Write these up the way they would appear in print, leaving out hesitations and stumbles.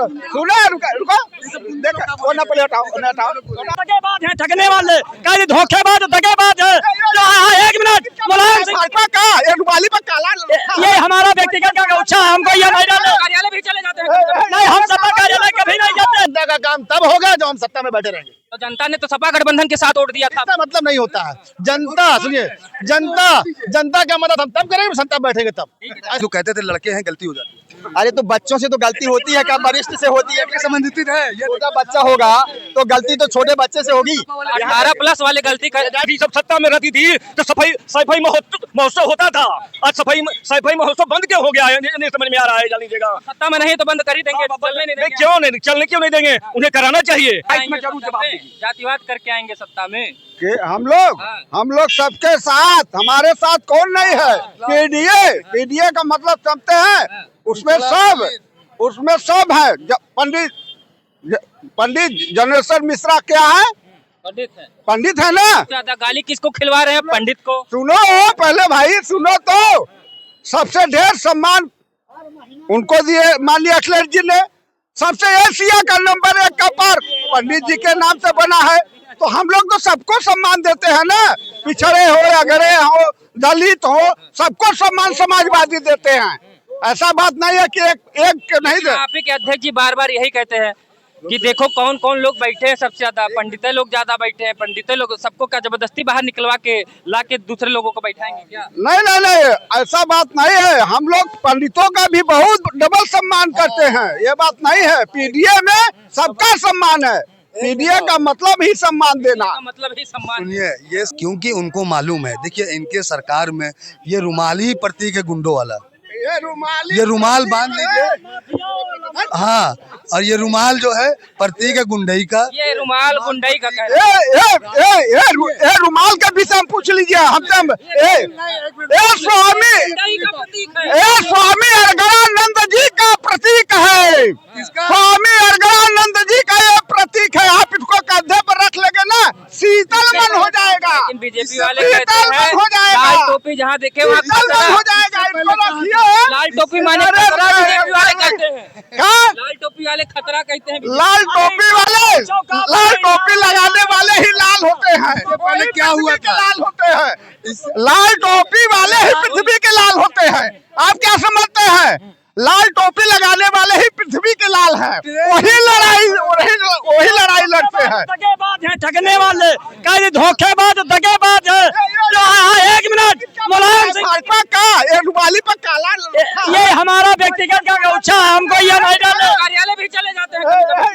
सुनो रुको रुको देखो वो ना पहले हटाओ ना हटाओ धोखेबाज हैं, ठगने वाले कई धोखेबाज दगाबाज है। एक मिनट मुलायम सिंह का ये रुमाली पर काला ये हमारा व्यक्तिगत का गौछा है, हमको ये नहीं डालना। कार्यालय भी चले जाते हैं नहीं, हम सपा कार्यालय कभी नहीं जाते। जनता का काम तब होगा जब हम सत्ता में बैठे रहेंगे। तो जनता ने तो सपा गठबंधन के साथ वोट दिया था। इसका मतलब नहीं होता है। जनता सुनिए, जनता का मदद हम तब करेंगे सत्ता में बैठेंगे तब। जो कहते थे लड़के हैं गलती हो जाती है, अरे तो बच्चों से तो गलती होती है, क्या वरिष्ठ से होती है? संबंधित है, ये छोटा बच्चा होगा तो गलती तो छोटे बच्चे से होगी। 18+ वाले गलती कर जब सत्ता में रहती थी तो सफाई महोत्सव होता था। आज सफाई महोत्सव बंद क्यों हो गया है? नहीं समझ में आ रहा है। जान लीजिएगा सत्ता में नहीं तो बंद कर ही देंगे, चलने नहीं देंगे। चलने क्यों नहीं देंगे? उन्हें कराना चाहिए। जातिवाद करके आएंगे सत्ता में कि हम लोग सबके साथ, हमारे साथ कौन नहीं है? पीडीए का मतलब समझते हैं? उसमें सब है। पंडित जनेश्वर मिश्रा क्या है? पंडित है ना। ज्यादा गाली किसको खिलवा रहे हैं? पंडित को। सुनो पहले भाई, सुनो तो सबसे ढेर सम्मान उनको दिए माननीय अखिलेश जी ने। सबसे एशिया का नंबर 1 का पार्क पंडित जी के नाम से बना है। तो हम लोग तो सबको सम्मान देते हैं ना, पिछड़े हो या गरे हो, दलित हो, सबको सम्मान समाजवादी देते हैं। ऐसा बात नहीं है कि एक नहीं दे। आप ही के अध्यक्ष जी बार बार यही कहते हैं कि देखो कौन कौन लोग बैठे हैं, सबसे ज्यादा पंडित लोग ज्यादा बैठे हैं। पंडित लोग सबको क्या जबरदस्ती बाहर निकलवा के ला के दूसरे लोगों को बैठाएंगे क्या? नहीं, ऐसा बात नहीं है। हम लोग पंडितों का भी बहुत डबल सम्मान करते हैं, ये बात नहीं है। पीडीए में सबका सम्मान है। पीडीए का मतलब ही सम्मान देना, मतलब ही सम्मान। सुनिए, ये क्योंकि उनको मालूम है। देखिए इनके सरकार में ये रुमाल ही प्रतीक है गुंडों वाला। ये रुमाल बांध लीजिए, हाँ, और ये रुमाल जो है प्रतीक है गुंडई का। ये रुमाल गुंडई का रुमाल का विषय हम पूछ लीजिए हमसे। स्वामी अर्गणानंद जी का प्रतीक है। स्वामी अर्गणानंद जी का ये प्रतीक है। आप इसको कंधे पर रख लेंगे ना, शीतल मन हो जाएगा। बीजेपी वाले कहते हैं हो जाएगा, लाल टोपी जहाँ देखे वहाँ शीतल मन हो जाएगा। इसको रखिए। लाल टोपी माने खतरा बीजेपी वाले कहते हैं। क्या? लाल टोपी वाले खतरा कहते हैं। लाल टोपी लगाने वाले ही लाल होते हैं। पहले क्या हुआ था? लाल होते हैं, लाल टोपी वाले ही पृथ्वी के लाल होते हैं। आप क्या समझते हैं? लाल टोपी लगाने वाले ही पृथ्वी के लाल हैं। वही लड़ाई लड़ते हैं। दगाबाज हैं, ठगने वाले कई धोखेबाज दगाबाज है। एक मिनट मुलायम सिंह का ये रुमाली पर काला ये हमारा व्यक्तिगत का गौछा है, हमको ये नहीं डालना। कार्यालय भी चले जाते हैं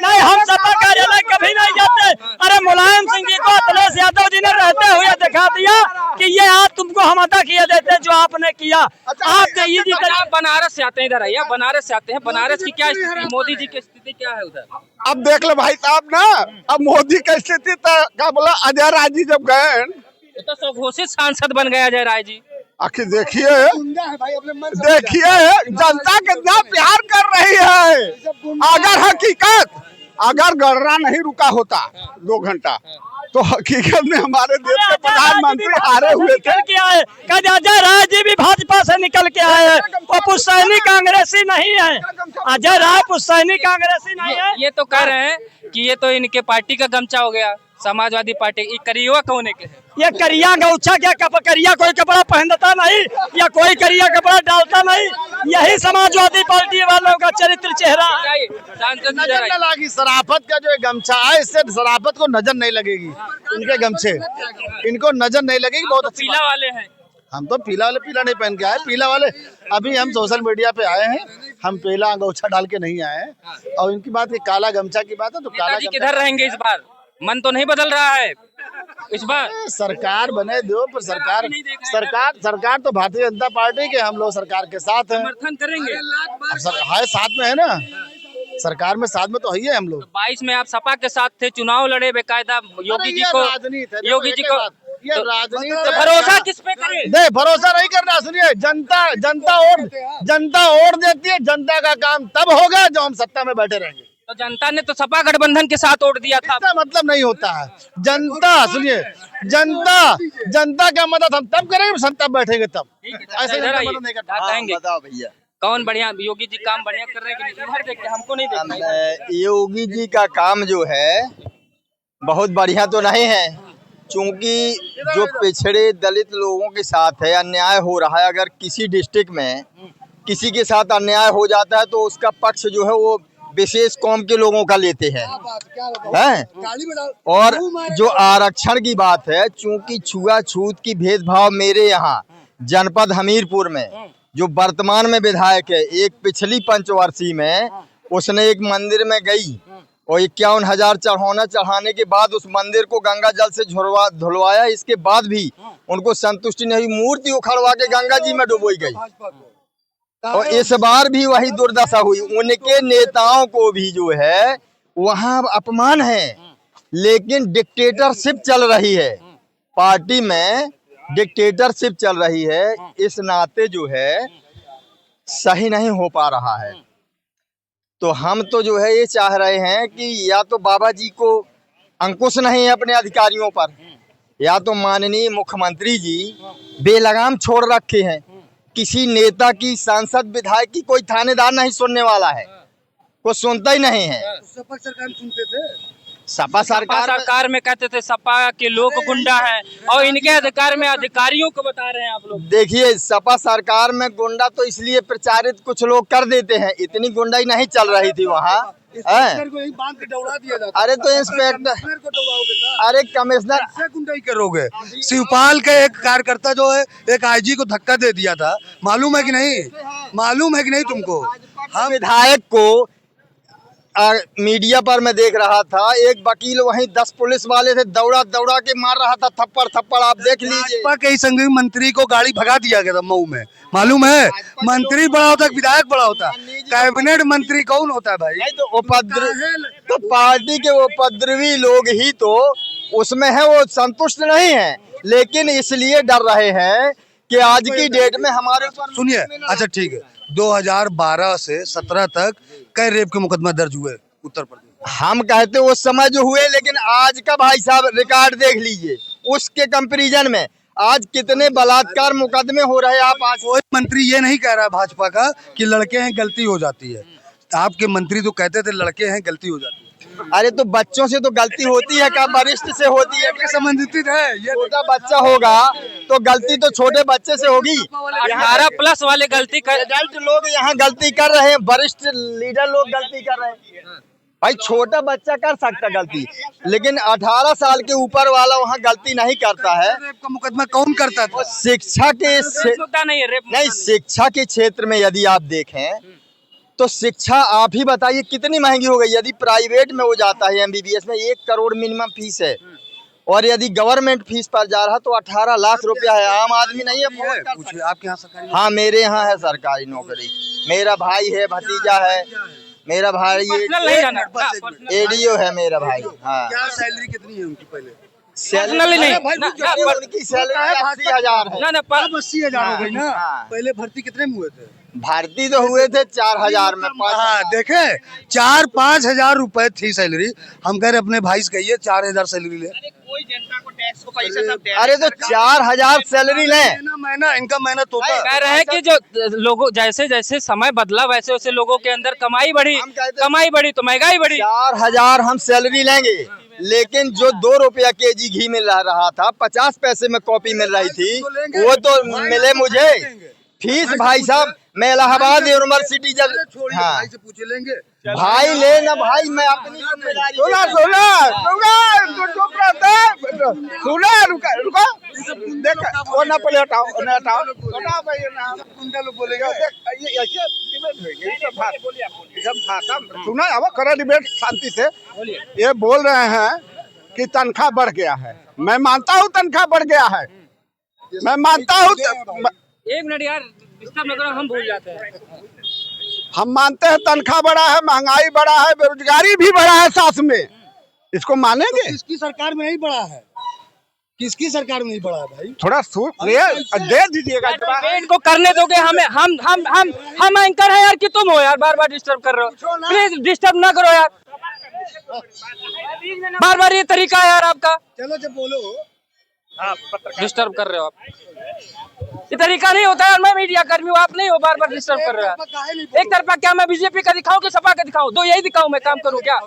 नहीं, हम सपा कार्यालय कभी नहीं जाते। अरे मुलायम सिंह जी को अखिलेश यादव जी ने रहते हुए दिखा दिया कि ये आज तुमको हम अदा किए देते जो आपने किया। आप बनारस से आते हैं, इधर आइए, बनारस से आते हैं। बनारस की क्या स्थिति, मोदी जी की स्थिति क्या है उधर? अब देख लो भाई साहब ना, अब मोदी की स्थिति तो क्या बोला, अजय राय जी जब गए तो स्वघोषित सांसद बन गए अजय राय जी। आखिर देखिए जनता कितना प्यार कर रही है। अगर गणना नहीं रुका होता 2 घंटा तो हकीकत में हमारे देश के प्रधानमंत्री हारे हुए थे। अजय राय जी भी भाजपा से निकल के आए हैं, वो पुश्तैनी कांग्रेसी नहीं है। अजय राय पुश्तैनी कांग्रेसी नहीं है। ये तो कह रहे हैं कि ये तो इनके पार्टी का गमछा हो गया, समाजवादी पार्टी। करिया कौन है? ये करिया गौछा क्या? करिया कोई कपड़ा पहनता नहीं या कोई करिया कपड़ा डालता नहीं। यही समाजवादी पार्टी वालों का चरित्र चेहरा है। नजर न लगी शराफत का जो गमछा है, इससे शराफत को नजर नहीं लगेगी। इनके गमछे इनको नजर नहीं लगेगी। बहुत पीला वाले हैं। हम तो पीला नहीं पहन के आए। पीला वाले अभी हम सोशल मीडिया पे आए हैं, हम पीला अंगोछा डाल के नहीं आए हैं। और इनकी बात ये काला गमछा की बात है तो काला किधर रहेंगे इस बार? मन तो नहीं बदल रहा है इस बार? सरकार बने दो, पर सरकार तो भारतीय जनता पार्टी के, हम लोग सरकार के साथ हैं, समर्थन करेंगे। हाय साथ में है ना, सरकार में साथ में तो है ही है हम लोग। 22 में आप सपा के साथ थे, चुनाव लड़े बेकायदा योगी जी को। ये राजनीति भरोसा किस पे करें? नहीं, भरोसा नहीं करना। सुनिए, जनता वोट देती है। जनता का काम तब होगा जब हम सत्ता में बैठे रहेंगे। तो जनता ने तो सपा गठबंधन के साथ वोट दिया था। इसका मतलब नहीं होता है। सुनिए, जनता का मदद हम तब करेंगे सत्ता में बैठेंगे तब। ऐसे बताओ भैया। कौन बढ़िया, योगी जी काम बढ़िया कर रहे हैं कि नहीं? इधर देखते, हमको नहीं देखना। योगी जी का काम जो है बहुत बढ़िया तो नहीं है, क्योंकि जो पिछड़े दलित लोगों के साथ है अन्याय हो रहा है। अगर किसी डिस्ट्रिक्ट में किसी के साथ अन्याय हो जाता है तो उसका पक्ष जो है वो विशेष कौम के लोगों का लेते हैं और जो आरक्षण की बात है, चूंकि छुआछूत की भेदभाव मेरे यहाँ जनपद हमीरपुर में जो वर्तमान में विधायक है, एक पिछली पंचवर्षीय में उसने एक मंदिर में गई और 51,000 चढ़ाना चढ़ाने के बाद उस मंदिर को गंगा जल से धुलवाया। इसके बाद भी उनको संतुष्टि नहीं, मूर्ति उखड़वा के गंगा जी में डुबोई गई। और इस बार भी वही दुर्दशा हुई। उनके नेताओं को भी जो है वहां अपमान है, लेकिन डिक्टेटरशिप चल रही है, पार्टी में डिक्टेटरशिप चल रही है। इस नाते जो है सही नहीं हो पा रहा है। तो हम तो जो है ये चाह रहे हैं कि या तो बाबा जी को अंकुश नहीं है अपने अधिकारियों पर, या तो माननीय मुख्यमंत्री जी बेलगाम छोड़ रखे हैं। किसी नेता की, सांसद, विधायक की कोई थानेदार नहीं सुनने वाला है, कोई सुनता ही नहीं है। सपा सरकार सुनते थे, सपा सरकार में कहते थे सपा के लोग गुंडा है, और इनके अधिकार में अधिकारियों को बता रहे हैं आप लोग। देखिए, सपा सरकार में गुंडा तो इसलिए प्रचारित कुछ लोग कर देते हैं, इतनी गुंडाई नहीं चल रही थी वहाँ। अरे तो इंस्पेक्टर, अरे कमिश्नर गुंडाई करोगे? शिवपाल के एक कार्यकर्ता जो है एक आईजी को धक्का दे दिया था, मालूम है कि नहीं? मालूम है कि नहीं तुमको? हम विधायक को मीडिया पर मैं देख रहा था, एक वकील वहीं 10 पुलिस वाले थे, दौड़ा दौड़ा के मार रहा था थप्पड़। आप देख लीजिए। भाजपा के संघी मंत्री को गाड़ी भगा दिया गया था मऊ में, मालूम है? मंत्री बड़ा होता, विधायक बड़ा होता, कैबिनेट मंत्री कौन होता है भाई? नहीं तो पार्टी के उपद्रवी लोग ही तो उसमें है, वो संतुष्ट नहीं है, लेकिन इसलिए डर रहे हैं कि आज की डेट में हमारे ऊपर। सुनिए, अच्छा ठीक है, 2012 से 17 तक कई रेप के मुकदमा दर्ज हुए उत्तर प्रदेश। हम कहते उस समय जो हुए, लेकिन आज का भाई साहब रिकॉर्ड देख लीजिए, उसके कंपैरिजन में आज कितने बलात्कार मुकदमे हो रहे हैं। आप आज कोई मंत्री ये नहीं कह रहा भाजपा का कि लड़के हैं गलती हो जाती है। आपके मंत्री तो कहते थे लड़के हैं गलती हो जाती है। अरे तो बच्चों से तो गलती होती है, क्या वरिष्ठ से होती है? संबंधित है, ये छोटा बच्चा होगा तो गलती तो छोटे बच्चे से होगी। 18+ वाले गलती कर, एडल्ट लोग यहाँ गलती कर रहे हैं, वरिष्ठ लीडर लोग गलती कर रहे हैं। भाई छोटा बच्चा कर सकता गलती, लेकिन 18 साल के ऊपर वाला वहाँ गलती नहीं करता है। रेप का मुकदमा कौन करता था? शिक्षा के नहीं, शिक्षा के क्षेत्र में यदि आप देखें तो शिक्षा आप ही बताइए कितनी महंगी हो गई। यदि प्राइवेट में वो जाता है MBBS में 1 करोड़ मिनिमम फीस है, और यदि गवर्नमेंट फीस पर जा रहा तो 18 लाख रुपया है। आम आदमी नहीं है। आपके यहाँ सरकारी? हाँ, मेरे यहाँ है सरकारी नौकरी, मेरा भाई है, भतीजा है, मेरा भाई ADO है मेरा भाई। हाँ, क्या सैलरी कितनी है उनकी? पहले सैलरी नहीं, उनकी सैलरी 80,000 है। 80,000 हो गई ना। पहले भर्ती कितने में हुए थे? भर्ती तो हुए थे 4,000 में। हाँ, देखे 4-5 हजार रुपए थी सैलरी। हम कह रहे अपने भाई से कहिए 4,000 सैलरी ले। कोई जनता को टैक्स को पैसा सब दे। अरे तो 4,000 सैलरी ले। महीना इनका मेहनत होता है। कह रहे हैं कि जो लोगों, जैसे जैसे समय बदला वैसे वैसे लोगों के अंदर कमाई बढ़ी तो महंगाई बढ़ी। 4,000 हम सैलरी लेंगे, लेकिन जो 2 रुपया kg घी मिल रहा था, 50 पैसे में कॉपी मिल रही थी, वो तो मिले मुझे। फीस भाई साहब, मैं इलाहाबाद यूनिवर्सिटी जब, हाँ भाई से पूछ लेंगे। भाई ले ना भाई, मैं अपनी जिम्मेदारी। रुका देख, वो ना पहले हटाओ, गुंडा लोग बोलेगा। सुना अब करा डिबेट शांति से। ये बोल रहे हैं कि तनख्वाह बढ़ गया है। मैं मानता हूँ तनख्वाह बढ़ गया है, मैं मानता हूँ। 1 मिनट यार, डिस्टर्ब न करो, हम भूल जाते हैं। हम मानते हैं तनख्वाह बढ़ा है, महंगाई बढ़ा है, बेरोजगारी भी बढ़ा है साथ में। इसको मानेंगे? तो किसकी सरकार में नहीं बढ़ा है? किसकी सरकार में नहीं बढ़ा है भाई? थोड़ा दे दीजिएगा। डिबेट को करने दोगे हमें? हम एंकर है यार कि तुम हो यार, बार बार डिस्टर्ब कर रहे हो। प्लीज डिस्टर्ब ना करो यार, बार बार ये तरीका है यार आपका। चलो जब बोलो डिस्टर्ब कर रहे हो आप। ये तरीका नहीं होता है। मैं मीडिया कर्मी हूँ, आप नहीं हो, बार बार डिस्टर्ब कर रहे हो। एक तरफा क्या मैं बीजेपी का दिखाऊं कि सपा का दिखाऊं? दो यही दिखाऊं, मैं काम करूं क्या?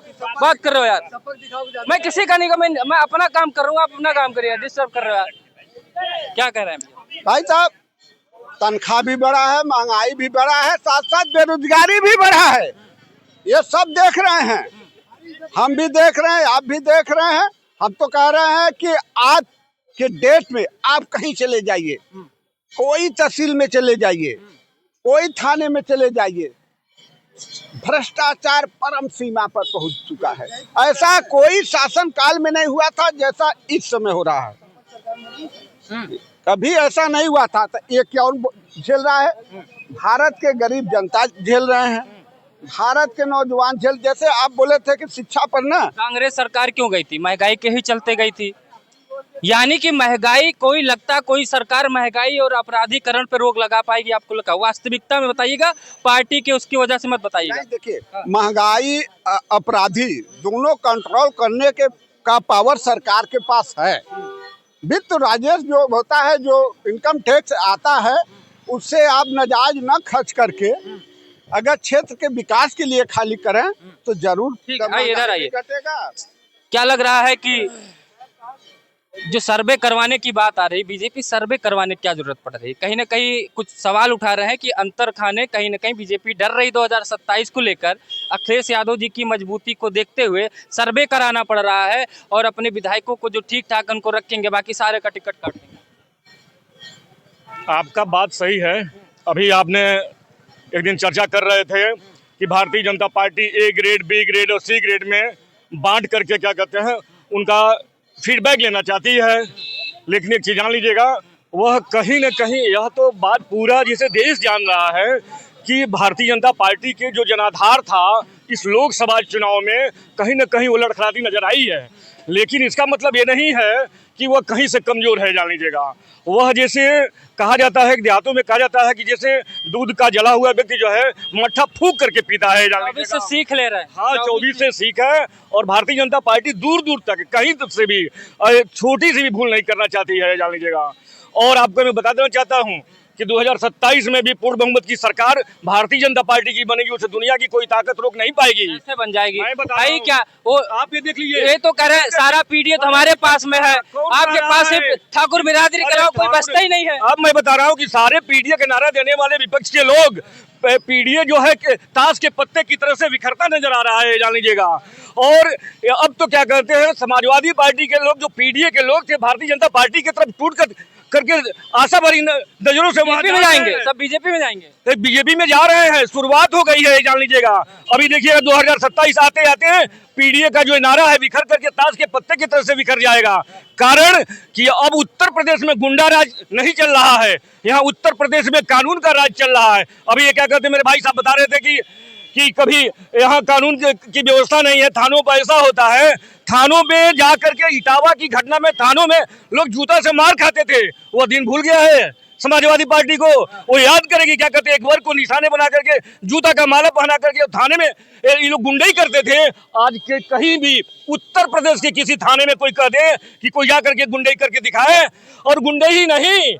बात कर रहे हो यार। मैं किसी का नहीं, मैं अपना काम कर रहा हूँ, आप अपना काम करिए। डिस्टर्ब कर रहे हो यार। क्या कह रहे हैं भाई साहब? तनख्वाह भी बढ़ा है, महंगाई भी बढ़ा है, साथ साथ बेरोजगारी भी बढ़ा है। ये सब देख रहे हैं, हम भी देख रहे हैं, आप भी देख रहे हैं। हम तो कह रहे हैं कि आज के डेट में आप कहीं चले जाइए, कोई तहसील में चले जाइए, कोई थाने में चले जाइए, भ्रष्टाचार परम सीमा पर पहुंच चुका है। ऐसा कोई शासन काल में नहीं हुआ था जैसा इस समय हो रहा है। कभी ऐसा नहीं हुआ था। तो ये कौन झेल रहा है? भारत के गरीब जनता झेल रहे हैं, भारत के नौजवान झेल। जैसे आप बोले थे कि शिक्षा पर ना कांग्रेस सरकार क्यों गई थी? महंगाई के ही चलते गई थी। यानी कि महंगाई, कोई लगता कोई सरकार महंगाई और अपराधीकरण पे रोक लगा पाएगी? आपको लगा? वास्तविकता में बताइएगा, पार्टी के उसकी वजह से मत बताइएगा। देखिए, महंगाई अपराधी दोनों कंट्रोल करने के का पावर सरकार के पास है। वित्त राजस्व जो होता है, जो इनकम टैक्स आता है, उससे आप नाजायज न खर्च करके अगर क्षेत्र के विकास के लिए खाली करें तो जरूर इधर आइए। घटेगा। क्या लग रहा है कि जो सर्वे करवाने की बात आ रही, बीजेपी सर्वे करवाने की क्या जरूरत पड़ रही है? कहीं ना कहीं कुछ सवाल उठा रहे हैं कि अंतर खाने कहीं ना कहीं बीजेपी डर रही 2027 को लेकर। अखिलेश यादव जी की मजबूती को देखते हुए सर्वे कराना पड़ रहा है और अपने विधायकों को जो ठीक ठाक उनको रखेंगे, बाकी सारे का टिकट काट देंगे। आपका बात सही है। अभी आपने एक दिन चर्चा कर रहे थे कि Bharatiya Janata Party A grade, B grade और सी ग्रेड में बांट करके क्या कहते हैं, उनका फीडबैक लेना चाहती है। लेकिन एक चीज जान लीजिएगा, वह कहीं न कहीं यह तो बात पूरा जिसे देश जान रहा है कि भारतीय जनता पार्टी के जो जनाधार था इस लोकसभा चुनाव में कहीं न कहीं वो लड़खड़ाती नजर आई है। लेकिन इसका मतलब ये नहीं है कि वह कहीं से कमजोर है। जान लीजिएगा, वह जैसे कहा जाता है, देहातों में कहा जाता है कि जैसे दूध का जला हुआ व्यक्ति जो है मट्ठा फूंक करके पीता है। 24 से सीख ले रहे हैं। हाँ, 24 से सीख है। और भारतीय जनता पार्टी दूर दूर तक कहीं तक से भी छोटी सी भी भूल नहीं करना चाहती है। जान लीजिएगा। और आपको मैं बता देना चाहता हूँ कि 2027 में भी पूर्ण बहुमत की सरकार भारतीय जनता पार्टी की बनेगी, उसे दुनिया की कोई ताकत रोक नहीं पाएगी। कैसे बन जाएगी? मैं बता भाई क्या वो आप ये देख लीजिए। ये तो कह रहे हैं सारा पीडीएफ हमारे पास में है, आपके पास सिर्फ ठाकुर बिरादरी के अलावा कोई बचता ही नहीं है। अब मैं बता रहा हूँ कि सारे पीडीए के नारा देने वाले विपक्ष के लोग, पीडीए जो है ताश के पत्ते की तरह से बिखरता नजर आ रहा है। जान लीजिएगा। और अब तो क्या कहते हैं, समाजवादी पार्टी के लोग जो पीडीए के लोग थे, भारतीय जनता पार्टी की तरफ टूट करके आशा भरी नजरों से बीजेपी में जाएंगे, सब बीजेपी में जाएंगे, बीजेपी में जा रहे हैं। शुरुआत हो गई है। जान लीजिएगा। अभी देखिएगा 2027 आते आते पीडीए का जो नारा है बिखर करके ताश के पत्ते की तरह से बिखर जाएगा। कारण कि अब उत्तर प्रदेश में गुंडा राज नहीं चल रहा है, यहाँ उत्तर प्रदेश में कानून का राज चल रहा है। अभी ये क्या कहते हैं, मेरे भाई साहब बता रहे थे कि कभी यहाँ कानून की व्यवस्था नहीं है। थानों पर ऐसा होता है, थानों में जा करके इटावा की घटना में थानों में लोग जूता से मार खाते थे। वो दिन भूल गया है समाजवादी पार्टी को। वो याद करेगी, क्या कहते हैं, एक वर्ग को निशाने बना करके जूता का माला पहना करके थाने में ये लोग गुंडई करते थे। आज के कहीं भी उत्तर प्रदेश के किसी थाने में कोई कह दे कि कोई जा करके गुंडई करके दिखाए, और गुंडई ही नहीं,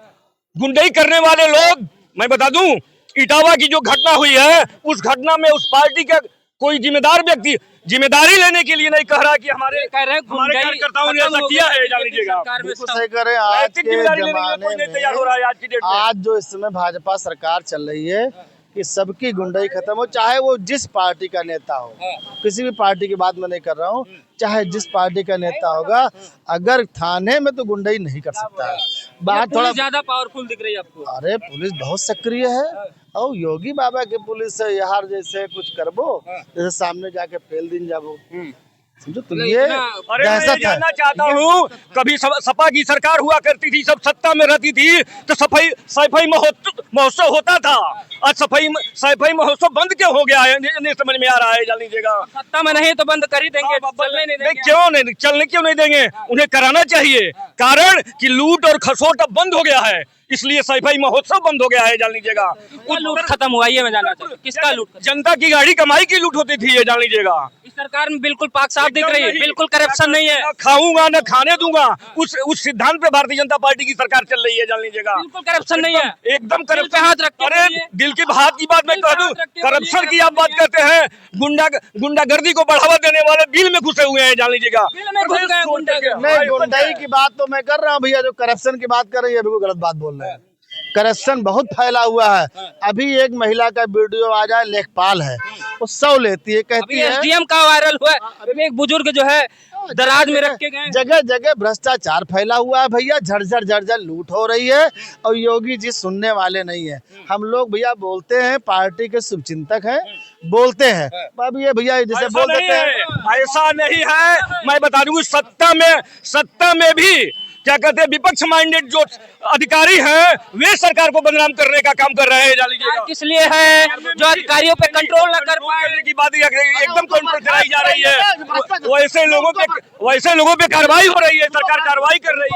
गुंडई करने वाले लोग, मैं बता दूं, इटावा की जो घटना हुई है उस घटना में उस पार्टी का कोई जिम्मेदार व्यक्ति जिम्मेदारी लेने के लिए नहीं कह रहा कि हमारे कार्यकर्ताओं ने ऐसा किया है। जान लीजिएगा। बिल्कुल सही करें। आज के जमाने में आज जो इस समय भाजपा सरकार चल रही है कि सबकी गुंडाई खत्म हो, चाहे वो जिस पार्टी का नेता हो। किसी भी पार्टी की बात मैं नहीं कर रहा हूँ, चाहे जिस पार्टी का नेता होगा, अगर थाने में तो गुंडाई नहीं कर सकता है। बात थोड़ा ज्यादा पावरफुल दिख रही है आपको। अरे पुलिस बहुत सक्रिय है। और योगी बाबा के पुलिस से यार जैसे कुछ करबो, जैसे सामने जाके फेल दिन जाबो, समझो। तो ये मैं जानना चाहता हूँ, कभी सपा की सरकार हुआ करती थी, सब सत्ता में रहती थी, तो सफाई महोत्सव होता था। आज सफाई महोत्सव बंद क्यों हो गया है, नहीं समझ में आ रहा है। जान लीजिएगा। सत्ता में नहीं तो बंद कर ही देंगे, चलने नहीं देंगे। क्यों नहीं, चलने क्यों नहीं देंगे? उन्हें कराना चाहिए। कारण कि लूट और खसोट अब बंद हो गया है। इसलिए सफाई महोत्सव बंद हो गया है, जान लीजिएगा। लूट खत्म हुआ, ये मैं जानना चाहता हूँ, किसका लूट? जनता की गाड़ी कमाई की लूट होती थी, ये जान लीजिएगा। इस सरकार में बिल्कुल पाक साफ दिख रही है, बिल्कुल करप्शन नहीं है। न खाऊंगा न खाने दूंगा, उस सिद्धांत पे भारतीय जनता पार्टी की सरकार चल रही है, जान लीजिएगा। बिल्कुल करप्शन नहीं है, एकदम दिल पे हाथ रख के अरे बोलिए। दिल की बात की बात मैं दिल पे कह दूं, हाथ रख के करप्शन बोलिए। की आप बात करते हैं, गुंडागर्दी को बढ़ावा देने वाले बिल में घुसे हुए हैं, जान लीजिएगा। बिल में घुस गए गुंडागर्दी। नहीं, गुंडाई की बात तो मैं कर रहा हूँ भैया, जो करप्शन की बात कर रही है बिल्कुल गलत बात बोल रहे हैं। करप्शन बहुत फैला हुआ है। अभी एक महिला का वीडियो आ जाए, लेखपाल है, वो 100 लेती है, कहती अभी है एसडीएम का वायरल हुआ है, अभी एक बुजुर्ग जो है दराज में रख के गए। जगह जगह भ्रष्टाचार फैला हुआ है भैया, झरझर लूट हो रही है, और योगी जी सुनने वाले नहीं है। हम लोग भैया बोलते हैं, पार्टी के शुभचिंतक हैं, बोलते हैं। अब ये भैया जैसे ऐसा बोल नहीं देते हैं, है, ऐसा नहीं है। मैं बता दूंगी, सत्ता में भी क्या कहते हैं, विपक्ष माइंडेड जो अधिकारी हैं, वे सरकार को बदनाम करने का काम कर रहे हैं, जान लीजिएगा। किस लिए है? जो अधिकारियों पे कंट्रोल न कर पाए की बात एकदम कंट्रोल कराई जा रही है, वैसे लोगों पे कार्रवाई हो रही है, सरकार कार्रवाई कर रही है।